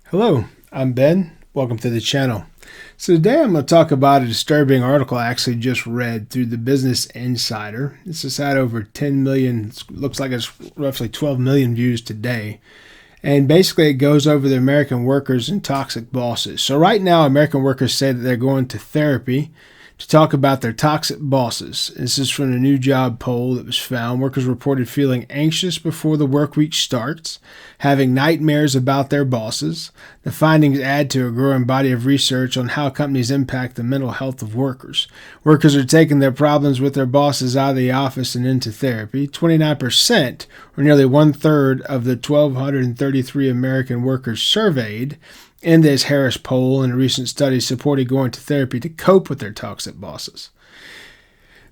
Hello, I'm Ben. Welcome to the channel. So today I'm going to talk about a disturbing article I actually just read through the Business Insider. This has had over 10 million, looks like it's roughly 12 million views today. And basically it goes over the American workers and toxic bosses. So right now American workers say that they're going to therapy to talk about their toxic bosses. This is from a new job poll that was found. Workers reported feeling anxious before the work week starts, having nightmares about their bosses. The findings add to a growing body of research on how companies impact the mental health of workers. Workers are taking their problems with their bosses out of the office and into therapy. 29%, or nearly one-third of the 1,233 American workers surveyed in this Harris poll and a recent study supported going to therapy to cope with their toxic bosses.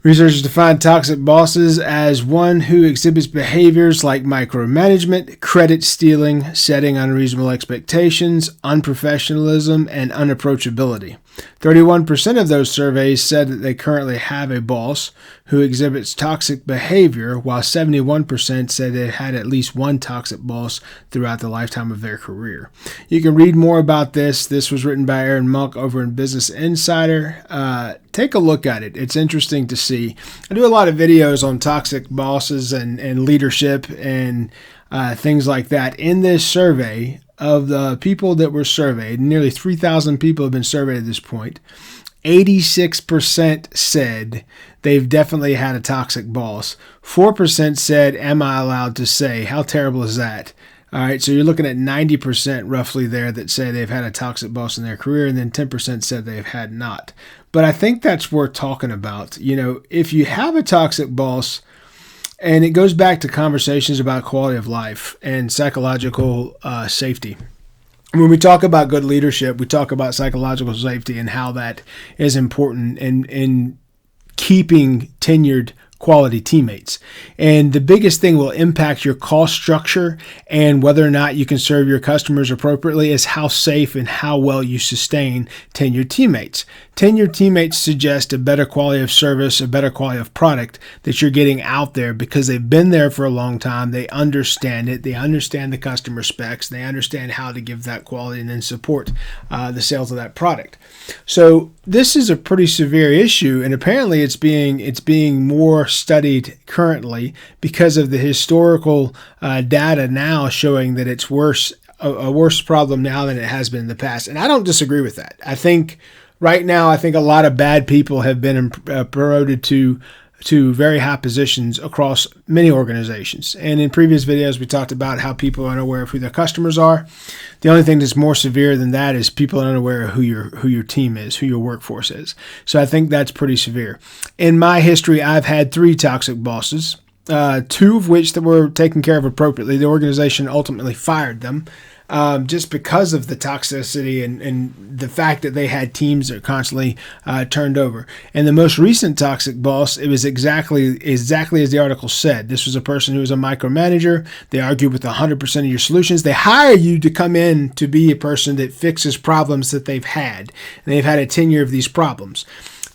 Researchers define toxic bosses as one who exhibits behaviors like micromanagement, credit stealing, setting unreasonable expectations, unprofessionalism, and unapproachability. 31% of those surveys said that they currently have a boss who exhibits toxic behavior, while 71% said they had at least one toxic boss throughout the lifetime of their career. You can read more about this. This was written by Aaron Monk over in Business Insider. Take a look at it. It's interesting to see. I do a lot of videos on toxic bosses and leadership and things like that. In this survey, of the people that were surveyed, nearly 3,000 people have been surveyed at this point, 86% said they've definitely had a toxic boss. 4% said, am I allowed to say? How terrible is that? All right, so you're looking at 90% roughly there that say they've had a toxic boss in their career, and then 10% said they've had not. But I think that's worth talking about. You know, if you have a toxic boss, and it goes back to conversations about quality of life and psychological safety. When we talk about good leadership, we talk about psychological safety and how that is important in keeping tenured quality teammates. And the biggest thing will impact your cost structure and whether or not you can serve your customers appropriately is how safe and how well you sustain tenured teammates. Tenured teammates suggest a better quality of service, a better quality of product that you're getting out there because they've been there for a long time. They understand it. They understand the customer specs. They understand how to give that quality and then support the sales of that product. So this is a pretty severe issue, and apparently it's being more studied currently because of the historical data now showing that it's a worse problem now than it has been in the past. And I don't disagree with that. I think right now, a lot of bad people have been promoted to very high positions across many organizations. And in previous videos, we talked about how people are unaware of who their customers are. The only thing that's more severe than that is people are unaware of who your team is, who your workforce is. So I think that's pretty severe. In my history, I've had 3 toxic bosses, 2 of which that were taken care of appropriately. The organization ultimately fired them. Just because of the toxicity and the fact that they had teams that constantly turned over. And the most recent toxic boss, it was exactly as the article said. This was a person who was a micromanager. They argued with 100% of your solutions. They hire you to come in to be a person that fixes problems that they've had. And they've had a tenure of these problems.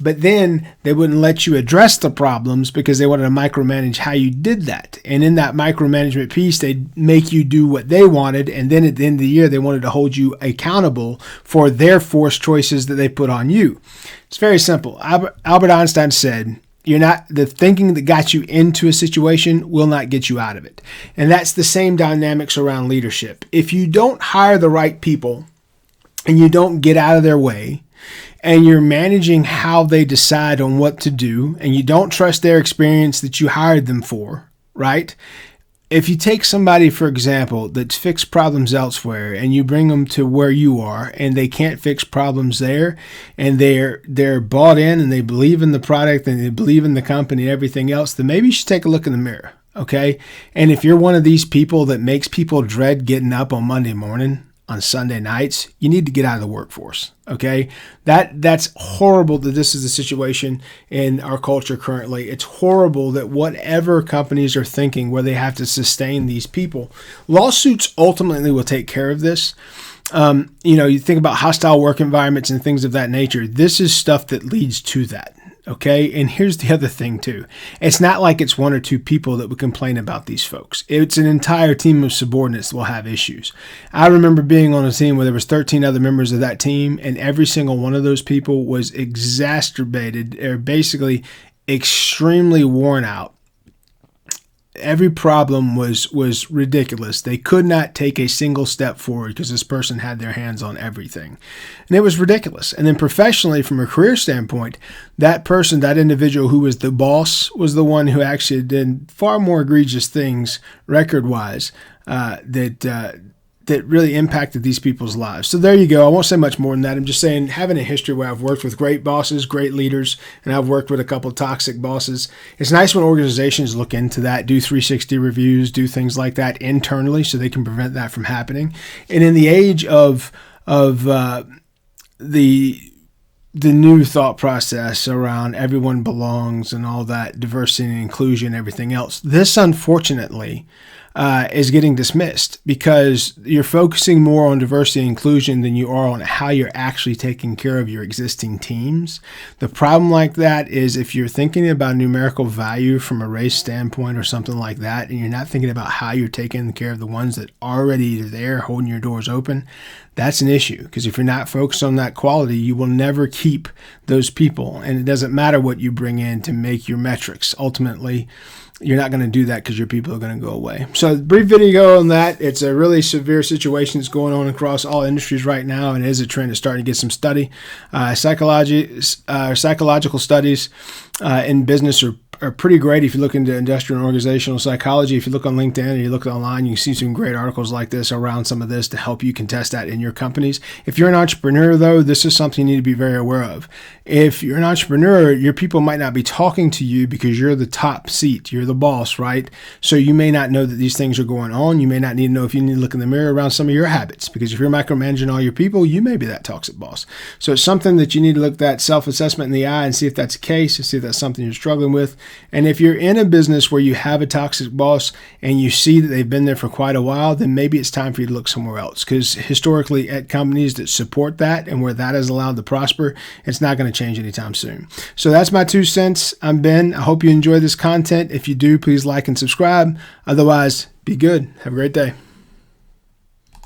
But then they wouldn't let you address the problems because they wanted to micromanage how you did that. And in that micromanagement piece, they'd make you do what they wanted. And then at the end of the year, they wanted to hold you accountable for their forced choices that they put on you. It's very simple. Albert Einstein said, the thinking that got you into a situation will not get you out of it. And that's the same dynamics around leadership. If you don't hire the right people and you don't get out of their way, and you're managing how they decide on what to do, and you don't trust their experience that you hired them for, right? If you take somebody, for example, that's fixed problems elsewhere, and you bring them to where you are, and they can't fix problems there, and they're bought in, and they believe in the product, and they believe in the company and everything else, then maybe you should take a look in the mirror, okay? And if you're one of these people that makes people dread getting up on Monday morning, on Sunday nights, you need to get out of the workforce, okay? That's horrible that this is the situation in our culture currently. It's horrible that whatever companies are thinking where they have to sustain these people, lawsuits ultimately will take care of this. You think about hostile work environments and things of that nature. This is stuff that leads to that. Okay. And here's the other thing too. It's not like it's one or two people that would complain about these folks. It's an entire team of subordinates that will have issues. I remember being on a team where there was 13 other members of that team, and every single one of those people was exacerbated or basically extremely worn out. Every problem was ridiculous. They could not take a single step forward because this person had their hands on everything. And it was ridiculous. And then professionally, from a career standpoint, that person, that individual who was the boss, was the one who actually did far more egregious things record-wise that really impacted these people's lives. So there you go. I won't say much more than that. I'm just saying, having a history where I've worked with great bosses, great leaders, and I've worked with a couple of toxic bosses. It's nice when organizations look into that, do 360 reviews, do things like that internally so they can prevent that from happening. And in the age of the new thought process around everyone belongs and all that, diversity and inclusion, everything else, this unfortunately is getting dismissed because you're focusing more on diversity and inclusion than you are on how you're actually taking care of your existing teams. The problem like that is if you're thinking about numerical value from a race standpoint or something like that, and you're not thinking about how you're taking care of the ones that already are there, holding your doors open, that's an issue. Because if you're not focused on that quality, you will never keep those people. And it doesn't matter what you bring in to make your metrics. Ultimately, you're not going to do that because your people are going to go away. So brief video on that. It's a really severe situation that's going on across all industries right now, and it is a trend that's starting to get some study. Psychological studies in business are pretty great. If you look into industrial and organizational psychology, if you look on LinkedIn or you look online, you can see some great articles like this around some of this to help you contest that in your companies. If you're an entrepreneur, though, this is something you need to be very aware of. If you're an entrepreneur, your people might not be talking to you because you're the top seat. You're the boss, right? So you may not know that these things are going on. You may not need to know if you need to look in the mirror around some of your habits, because if you're micromanaging all your people, you may be that toxic boss. So it's something that you need to look at that self-assessment in the eye and see if that's the case, and see if that's something you're struggling with. And if you're in a business where you have a toxic boss and you see that they've been there for quite a while, then maybe it's time for you to look somewhere else. Because historically, at companies that support that and where that is allowed to prosper, it's not going to change anytime soon. So that's my 2 cents. I'm Ben. I hope you enjoy this content. If you do, please like and subscribe. Otherwise, be good. Have a great day.